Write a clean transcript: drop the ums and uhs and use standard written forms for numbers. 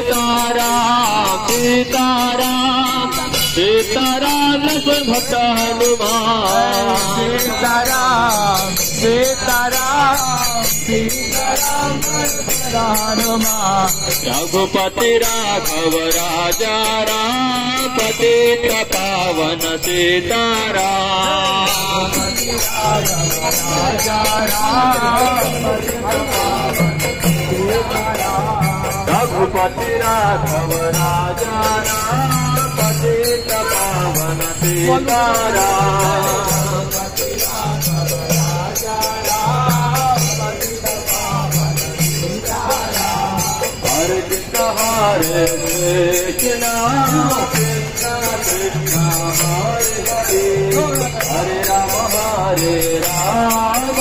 सीताराम सीताराम सीताराम लक्ष्मण भक्त हनुमान सीताराम सीताराम सीताराम हनुमान रघुपति राघव राजा राम पतित पावन सीताराम राजा राम रघुपति राघव राजा राम पतित पावन सीताराम हरे कृष्ण हरे कृष्ण कृष्ण कृष्ण हरे हरे हरे राम